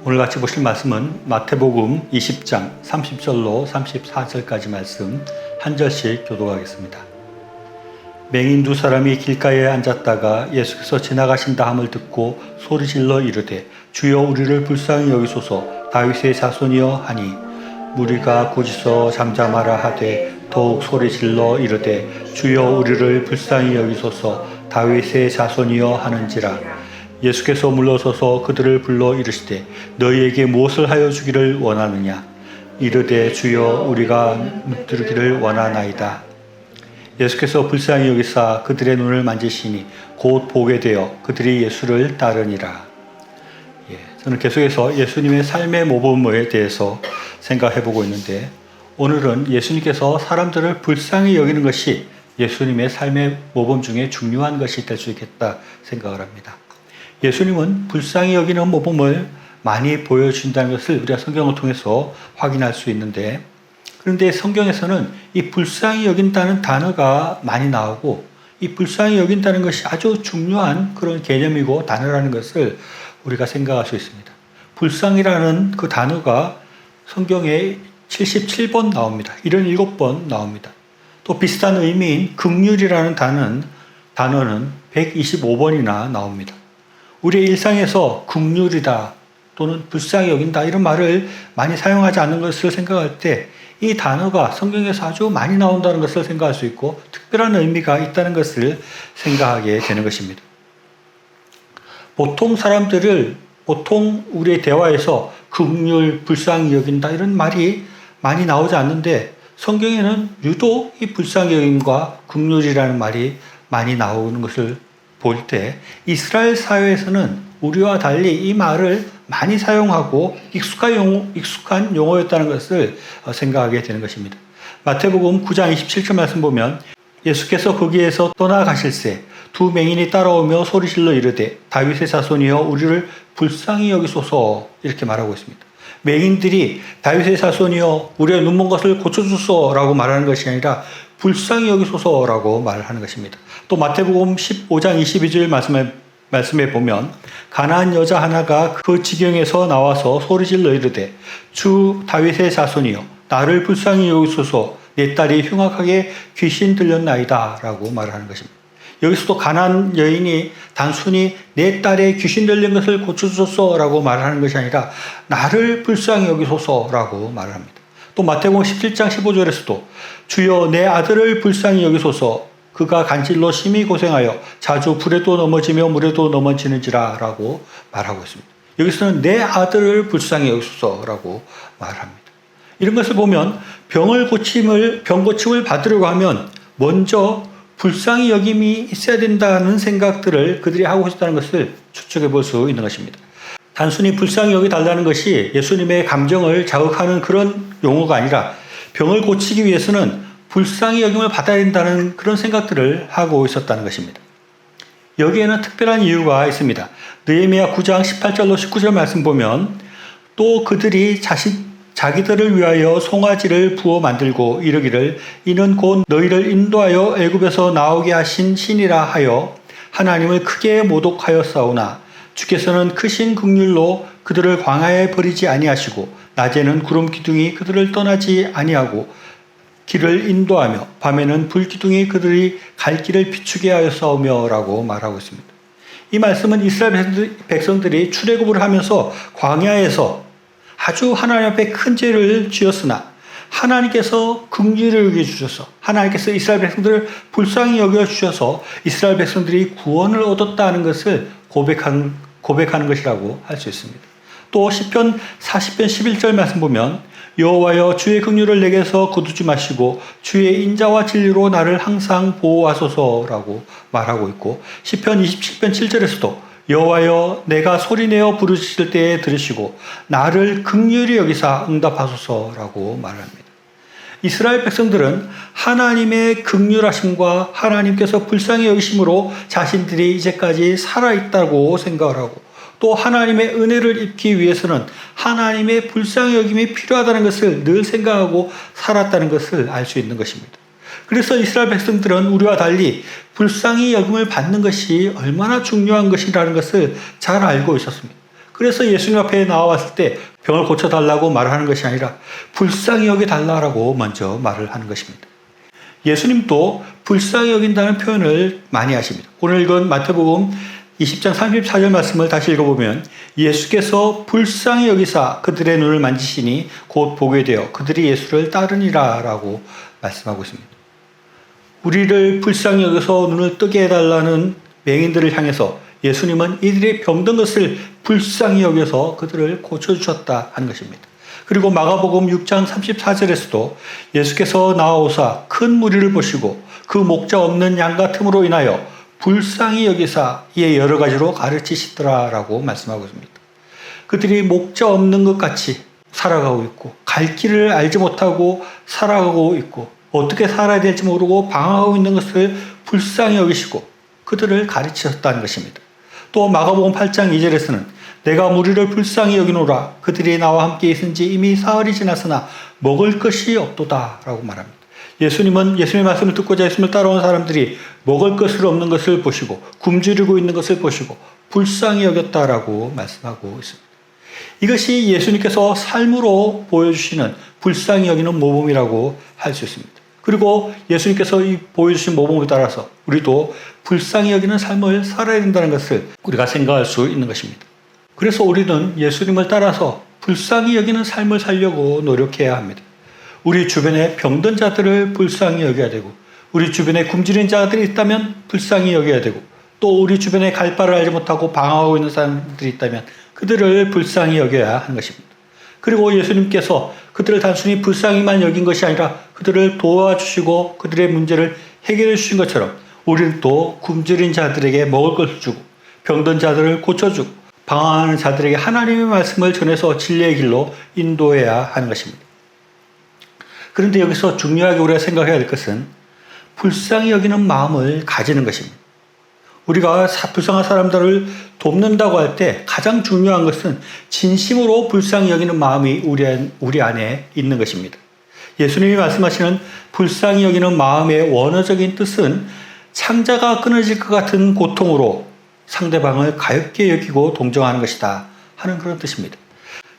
오늘 같이 보실 말씀은 마태복음 20장 30절로 34절까지 말씀 한 절씩 교독하겠습니다. 맹인 두 사람이 길가에 앉았다가 예수께서 지나가신다 함을 듣고 소리질러 이르되 주여 우리를 불쌍히 여기소서 다윗의 자손이여 하니 무리가 꾸짖어 잠잠하라 하되 더욱 소리질러 이르되 주여 우리를 불쌍히 여기소서 다윗의 자손이여 하는지라. 예수께서 물러서서 그들을 불러 이르시되 너희에게 무엇을 하여 주기를 원하느냐. 이르되 주여 우리가 묵드르기를 원하나이다. 예수께서 불쌍히 여기사 그들의 눈을 만지시니 곧 보게 되어 그들이 예수를 따르니라. 저는 계속해서 예수님의 삶의 모범에 대해서 생각해보고 있는데, 오늘은 예수님께서 사람들을 불쌍히 여기는 것이 예수님의 삶의 모범 중에 중요한 것이 될 수 있겠다 생각을 합니다. 예수님은 불쌍히 여기는 모범을 많이 보여주신다는 것을 우리가 성경을 통해서 확인할 수 있는데, 그런데 성경에서는 이 불쌍히 여긴다는 단어가 많이 나오고, 이 불쌍히 여긴다는 것이 아주 중요한 그런 개념이고 단어라는 것을 우리가 생각할 수 있습니다. 불쌍이라는 그 단어가 성경에 77번 나옵니다. 77번 나옵니다. 또 비슷한 의미인 긍휼이라는 단어는 125번이나 나옵니다. 우리의 일상에서 긍휼이다 또는 불쌍히 여긴다 이런 말을 많이 사용하지 않는 것을 생각할 때 이 단어가 성경에서 아주 많이 나온다는 것을 생각할 수 있고 특별한 의미가 있다는 것을 생각하게 되는 것입니다. 보통 우리의 대화에서 긍휼, 불쌍히 여긴다 이런 말이 많이 나오지 않는데, 성경에는 유독 이 불쌍히 여김과 긍휼이라는 말이 많이 나오는 것을 볼 때 이스라엘 사회에서는 우리와 달리 이 말을 많이 사용하고 익숙한 용어였다는 것을 생각하게 되는 것입니다. 마태복음 9장 27절 말씀 보면 예수께서 거기에서 떠나가실새 두 맹인이 따라오며 소리질러 이르되 다윗의 자손이여 우리를 불쌍히 여기소서 이렇게 말하고 있습니다. 맹인들이 다윗의 자손이여 우리의 눈먼 것을 고쳐주소서라고 말하는 것이 아니라 불쌍히 여기소서라고 말하는 것입니다. 또 마태복음 15장 22절 말씀에 보면 가나안 여자 하나가 그 지경에서 나와서 소리질러 이르되 주 다윗의 자손이여 나를 불쌍히 여기소서 내 딸이 흉악하게 귀신 들렸나이다 라고 말하는 것입니다. 여기서도 가나안 여인이 단순히 내 딸의 귀신 들린 것을 고쳐주소서라고 말하는 것이 아니라 나를 불쌍히 여기소서라고 말합니다. 또 마태복음 17장 15절에서도 주여 내 아들을 불쌍히 여기소서 그가 간질로 심히 고생하여 자주 불에도 넘어지며 물에도 넘어지는지라 라고 말하고 있습니다. 여기서는 내 아들을 불쌍히 여기소서라고 말합니다. 이런 것을 보면 병 고침을 받으려고 하면 먼저 불쌍히 여김이 있어야 된다는 생각들을 그들이 하고 있었다는 것을 추측해 볼 수 있는 것입니다. 단순히 불쌍히 여기달라는 것이 예수님의 감정을 자극하는 그런 용어가 아니라 병을 고치기 위해서는 불쌍히 여김을 받아야 된다는 그런 생각들을 하고 있었다는 것입니다. 여기에는 특별한 이유가 있습니다. 느헤미야 9장 18절로 19절 말씀 보면 또 그들이 자기들을 위하여 송아지를 부어 만들고 이르기를 이는 곧 너희를 인도하여 애굽에서 나오게 하신 신이라 하여 하나님을 크게 모독하였사오나 주께서는 크신 긍휼로 그들을 광야에 버리지 아니하시고 낮에는 구름 기둥이 그들을 떠나지 아니하고 길을 인도하며 밤에는 불 기둥이 그들이 갈 길을 비추게 하였사오며 라고 말하고 있습니다. 이 말씀은 이스라엘 백성들이 출애굽을 하면서 광야에서 아주 하나님 앞에 큰 죄를 지었으나 하나님께서 긍휼을 여겨주셔서 하나님께서 이스라엘 백성들을 불쌍히 여겨주셔서 이스라엘 백성들이 구원을 얻었다는 것을 고백하는 것이라고 할 수 있습니다. 또 시편 40편 11절 말씀 보면 여호와여 주의 긍휼을 내게서 거두지 마시고 주의 인자와 진리로 나를 항상 보호하소서라고 말하고 있고, 시편 27편 7절에서도 여호와여 내가 소리내어 부르실 때에 들으시고 나를 긍휼히 여기사 응답하소서라고 말합니다. 이스라엘 백성들은 하나님의 긍휼하심과 하나님께서 불쌍히 여기심으로 자신들이 이제까지 살아있다고 생각을 하고, 또 하나님의 은혜를 입기 위해서는 하나님의 불쌍히 여김이 필요하다는 것을 늘 생각하고 살았다는 것을 알 수 있는 것입니다. 그래서 이스라엘 백성들은 우리와 달리 불쌍히 여김을 받는 것이 얼마나 중요한 것이라는 것을 잘 알고 있었습니다. 그래서 예수님 앞에 나와왔을 때 병을 고쳐달라고 말하는 것이 아니라 불쌍히 여겨달라고 먼저 말을 하는 것입니다. 예수님도 불쌍히 여긴다는 표현을 많이 하십니다. 오늘 읽은 마태복음 20장 34절 말씀을 다시 읽어보면 예수께서 불쌍히 여기사 그들의 눈을 만지시니 곧 보게 되어 그들이 예수를 따르니라 라고 말씀하고 있습니다. 우리를 불쌍히 여겨서 눈을 뜨게 해달라는 맹인들을 향해서 예수님은 이들이 병든 것을 불쌍히 여겨서 그들을 고쳐주셨다 하는 것입니다. 그리고 마가복음 6장 34절에서도 예수께서 나아오사 큰 무리를 보시고 그 목자 없는 양 같음으로 인하여 불쌍히 여기사 이에 여러 가지로 가르치시더라라고 말씀하고 있습니다. 그들이 목자 없는 것 같이 살아가고 있고 갈 길을 알지 못하고 살아가고 있고 어떻게 살아야 될지 모르고 방황하고 있는 것을 불쌍히 여기시고 그들을 가르치셨다는 것입니다. 또 마가복음 8장 2절에서는 내가 무리를 불쌍히 여기노라 그들이 나와 함께 있은지 이미 사흘이 지났으나 먹을 것이 없도다 라고 말합니다. 예수님은 예수님의 말씀을 듣고자 예수님을 따라온 사람들이 먹을 것을 없는 것을 보시고 굶주리고 있는 것을 보시고 불쌍히 여겼다라고 말씀하고 있습니다. 이것이 예수님께서 삶으로 보여주시는 불쌍히 여기는 모범이라고 할 수 있습니다. 그리고 예수님께서 이 보여주신 모범을 따라서 우리도 불쌍히 여기는 삶을 살아야 된다는 것을 우리가 생각할 수 있는 것입니다. 그래서 우리는 예수님을 따라서 불쌍히 여기는 삶을 살려고 노력해야 합니다. 우리 주변에 병든 자들을 불쌍히 여겨야 되고 우리 주변에 굶주린 자들이 있다면 불쌍히 여겨야 되고 또 우리 주변에 갈 바를 알지 못하고 방황하고 있는 사람들이 있다면 그들을 불쌍히 여겨야 하는 것입니다. 그리고 예수님께서 그들을 단순히 불쌍히만 여긴 것이 아니라 그들을 도와주시고 그들의 문제를 해결해 주신 것처럼 우리는 또 굶주린 자들에게 먹을 것을 주고 병든 자들을 고쳐주고 방황하는 자들에게 하나님의 말씀을 전해서 진리의 길로 인도해야 하는 것입니다. 그런데 여기서 중요하게 우리가 생각해야 할 것은 불쌍히 여기는 마음을 가지는 것입니다. 우리가 불쌍한 사람들을 돕는다고 할 때 가장 중요한 것은 진심으로 불쌍히 여기는 마음이 우리 안에 있는 것입니다. 예수님이 말씀하시는 불쌍히 여기는 마음의 원어적인 뜻은 창자가 끊어질 것 같은 고통으로 상대방을 가엾게 여기고 동정하는 것이다 하는 그런 뜻입니다.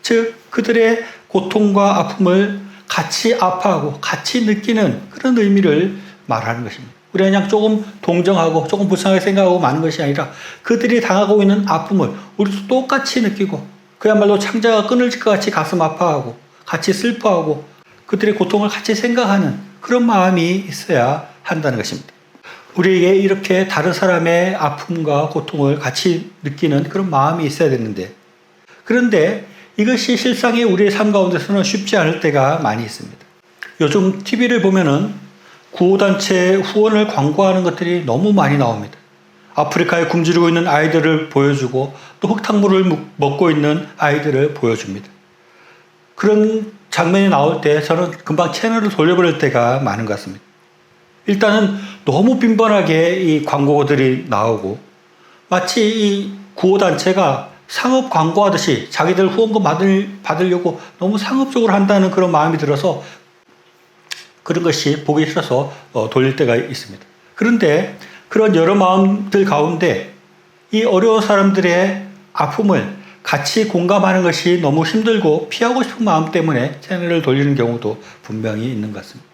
즉 그들의 고통과 아픔을 같이 아파하고 같이 느끼는 그런 의미를 말하는 것입니다. 우리가 그냥 조금 동정하고 조금 불쌍하게 생각하고 마는 것이 아니라 그들이 당하고 있는 아픔을 우리도 똑같이 느끼고 그야말로 창자가 끊어질 것 같이 가슴 아파하고 같이 슬퍼하고 그들의 고통을 같이 생각하는 그런 마음이 있어야 한다는 것입니다. 우리에게 이렇게 다른 사람의 아픔과 고통을 같이 느끼는 그런 마음이 있어야 되는데 그런데 이것이 실상의 우리의 삶 가운데서는 쉽지 않을 때가 많이 있습니다. 요즘 TV를 보면은 구호단체 후원을 광고하는 것들이 너무 많이 나옵니다. 아프리카에 굶주리고 있는 아이들을 보여주고 또 흙탕물을 먹고 있는 아이들을 보여줍니다. 그런 장면이 나올 때 저는 금방 채널을 돌려버릴 때가 많은 것 같습니다. 일단은 너무 빈번하게 이 광고들이 나오고 마치 이 구호단체가 상업 광고하듯이 자기들 후원금 받으려고 너무 상업적으로 한다는 그런 마음이 들어서 그런 것이 보기 싫어서 돌릴 때가 있습니다. 그런데 그런 여러 마음들 가운데 이 어려운 사람들의 아픔을 같이 공감하는 것이 너무 힘들고 피하고 싶은 마음 때문에 채널을 돌리는 경우도 분명히 있는 것 같습니다.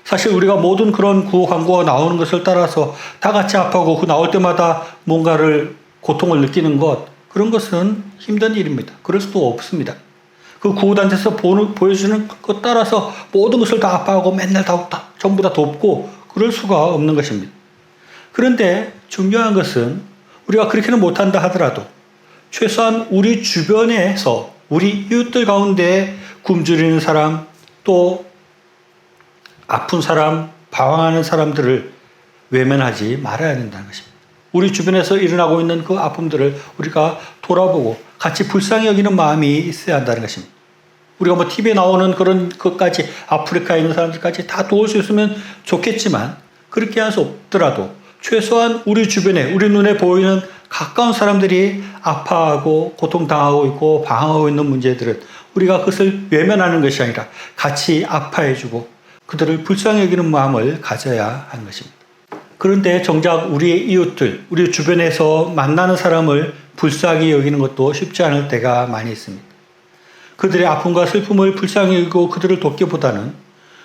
사실 우리가 모든 그런 구호 광고가 나오는 것을 따라서 다 같이 아파하고 그 나올 때마다 뭔가를 고통을 느끼는 것 그런 것은 힘든 일입니다. 그럴 수도 없습니다. 그 구호단체에서 보여주는 것 따라서 모든 것을 다 아파하고 맨날 전부 다 돕고 그럴 수가 없는 것입니다. 그런데 중요한 것은 우리가 그렇게는 못한다 하더라도 최소한 우리 주변에서 우리 이웃들 가운데 굶주리는 사람 또 아픈 사람, 방황하는 사람들을 외면하지 말아야 된다는 것입니다. 우리 주변에서 일어나고 있는 그 아픔들을 우리가 돌아보고 같이 불쌍히 여기는 마음이 있어야 한다는 것입니다. 우리가 뭐 TV에 나오는 그런 것까지 아프리카에 있는 사람들까지 다 도울 수 있으면 좋겠지만 그렇게 할 수 없더라도 최소한 우리 주변에 우리 눈에 보이는 가까운 사람들이 아파하고 고통당하고 있고 방황하고 있는 문제들은 우리가 그것을 외면하는 것이 아니라 같이 아파해주고 그들을 불쌍히 여기는 마음을 가져야 하는 것입니다. 그런데 정작 우리의 이웃들, 우리 주변에서 만나는 사람을 불쌍히 여기는 것도 쉽지 않을 때가 많이 있습니다. 그들의 아픔과 슬픔을 불쌍히 여기고 그들을 돕기보다는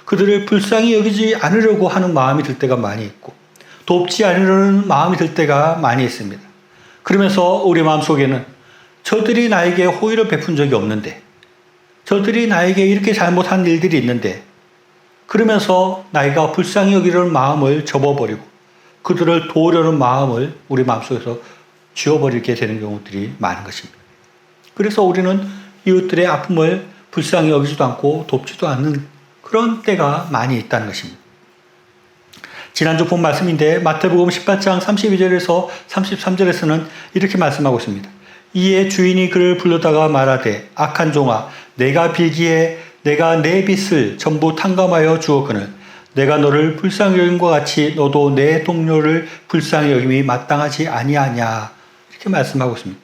그들을 불쌍히 여기지 않으려고 하는 마음이 들 때가 많이 있고 돕지 않으려는 마음이 들 때가 많이 있습니다. 그러면서 우리 마음속에는 저들이 나에게 호의를 베푼 적이 없는데, 저들이 나에게 이렇게 잘못한 일들이 있는데, 그러면서 나이가 불쌍히 여기려는 마음을 접어버리고 그들을 도우려는 마음을 우리 마음속에서 지워버리게 되는 경우들이 많은 것입니다. 그래서 우리는 이웃들의 아픔을 불쌍히 여기지도 않고 돕지도 않는 그런 때가 많이 있다는 것입니다. 지난주 본 말씀인데 마태복음 18장 32절에서 33절에서는 이렇게 말씀하고 있습니다. 이에 주인이 그를 불러다가 말하되 악한 종아 내가 빌기에 내가 내 빚을 전부 탕감하여 주었거늘 내가 너를 불쌍히 여김과 같이 너도 내 동료를 불쌍히 여김이 마땅하지 아니하냐 이렇게 말씀하고 있습니다.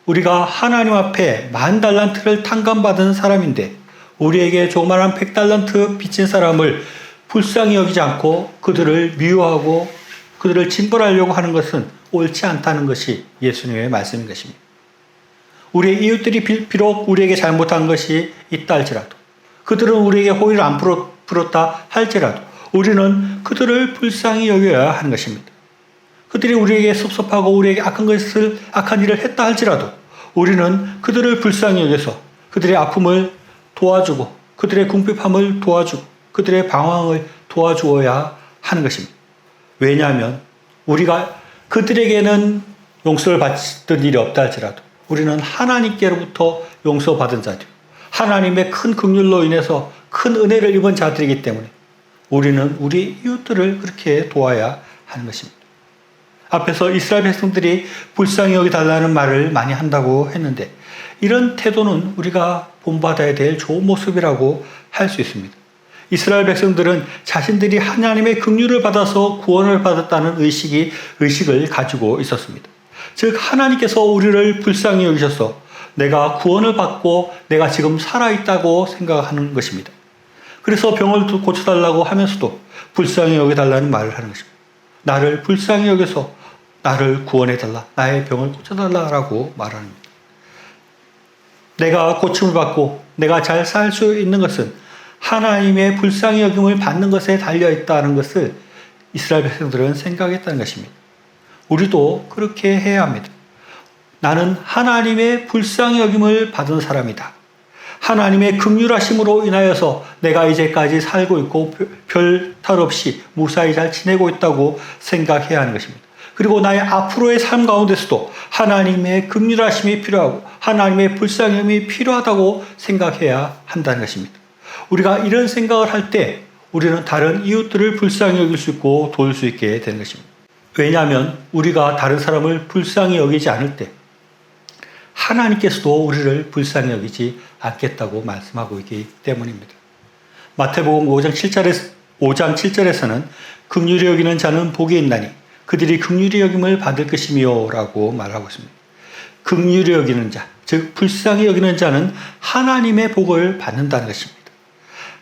우리가 하나님 앞에 10,000달란트를 탕감받은 사람인데 우리에게 조그마한 100달란트 빚진 사람을 불쌍히 여기지 않고 그들을 미워하고 그들을 징벌하려고 하는 것은 옳지 않다는 것이 예수님의 말씀인 것입니다. 우리의 이웃들이 비록 우리에게 잘못한 것이 있다 할지라도 그들은 우리에게 호의를 안 풀었다 할지라도 우리는 그들을 불쌍히 여겨야 하는 것입니다. 그들이 우리에게 섭섭하고 우리에게 악한 일을 했다 할지라도 우리는 그들을 불쌍히 여겨서 그들의 아픔을 도와주고 그들의 궁핍함을 도와주고 그들의 방황을 도와주어야 하는 것입니다. 왜냐하면 우리가 그들에게는 용서를 받던 일이 없다 할지라도 우리는 하나님께로부터 용서받은 자들, 하나님의 큰 긍휼로 인해서 큰 은혜를 입은 자들이기 때문에 우리는 우리 이웃들을 그렇게 도와야 하는 것입니다. 앞에서 이스라엘 백성들이 불쌍히 여기달라는 말을 많이 한다고 했는데 이런 태도는 우리가 본받아야 될 좋은 모습이라고 할 수 있습니다. 이스라엘 백성들은 자신들이 하나님의 긍휼을 받아서 구원을 받았다는 의식을 가지고 있었습니다. 즉 하나님께서 우리를 불쌍히 여기셔서 내가 구원을 받고 내가 지금 살아있다고 생각하는 것입니다. 그래서 병을 고쳐달라고 하면서도 불쌍히 여겨달라는 말을 하는 것입니다. 나를 불쌍히 여겨서 나를 구원해달라, 나의 병을 고쳐달라고 말합니다. 내가 고침을 받고 내가 잘 살 수 있는 것은 하나님의 불쌍히 여김을 받는 것에 달려있다는 것을 이스라엘 백성들은 생각했다는 것입니다. 우리도 그렇게 해야 합니다. 나는 하나님의 불쌍히 여김을 받은 사람이다. 하나님의 긍휼하심으로 인하여서 내가 이제까지 살고 있고 별 탈 없이 무사히 잘 지내고 있다고 생각해야 하는 것입니다. 그리고 나의 앞으로의 삶 가운데서도 하나님의 긍휼하심이 필요하고 하나님의 불쌍히 여김이 필요하다고 생각해야 한다는 것입니다. 우리가 이런 생각을 할 때 우리는 다른 이웃들을 불쌍히 여길 수 있고 도울 수 있게 되는 것입니다. 왜냐하면 우리가 다른 사람을 불쌍히 여기지 않을 때 하나님께서도 우리를 불쌍히 여기지 않겠다고 말씀하고 있기 때문입니다. 마태복음 5장 7절에서는 긍휼히 여기는 자는 복이 있나니 그들이 긍휼히 여김을 받을 것이며 라고 말하고 있습니다. 긍휼히 여기는 자, 즉 불쌍히 여기는 자는 하나님의 복을 받는다는 것입니다.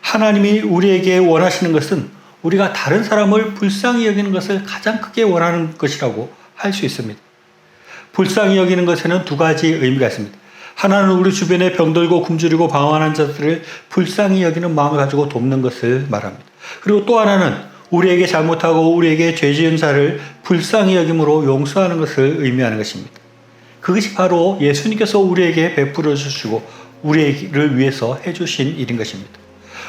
하나님이 우리에게 원하시는 것은 우리가 다른 사람을 불쌍히 여기는 것을 가장 크게 원하는 것이라고 할 수 있습니다. 불쌍히 여기는 것에는 두 가지 의미가 있습니다. 하나는 우리 주변에 병들고 굶주리고 방황하는 자들을 불쌍히 여기는 마음을 가지고 돕는 것을 말합니다. 그리고 또 하나는 우리에게 잘못하고 우리에게 죄 지은 자를 불쌍히 여김으로 용서하는 것을 의미하는 것입니다. 그것이 바로 예수님께서 우리에게 베풀어 주시고 우리를 위해서 해주신 일인 것입니다.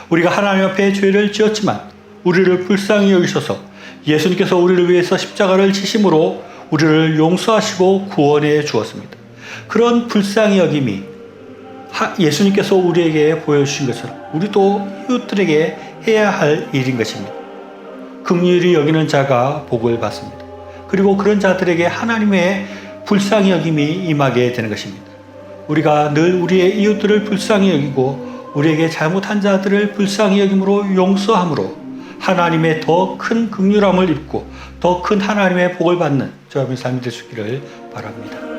우리가 하나님 앞에 죄를 지었지만 우리를 불쌍히 여기셔서 예수님께서 우리를 위해서 십자가를 지심으로 우리를 용서하시고 구원해 주었습니다. 그런 불쌍히 여김이 예수님께서 우리에게 보여주신 것처럼 우리도 이웃들에게 해야 할 일인 것입니다. 긍휼히 여기는 자가 복을 받습니다. 그리고 그런 자들에게 하나님의 불쌍히 여김이 임하게 되는 것입니다. 우리가 늘 우리의 이웃들을 불쌍히 여기고 우리에게 잘못한 자들을 불쌍히 여김으로 용서함으로 하나님의 더 큰 긍휼함을 입고 더 큰 하나님의 복을 받는 저와 여러분의 삶이 될 수 있기를 바랍니다.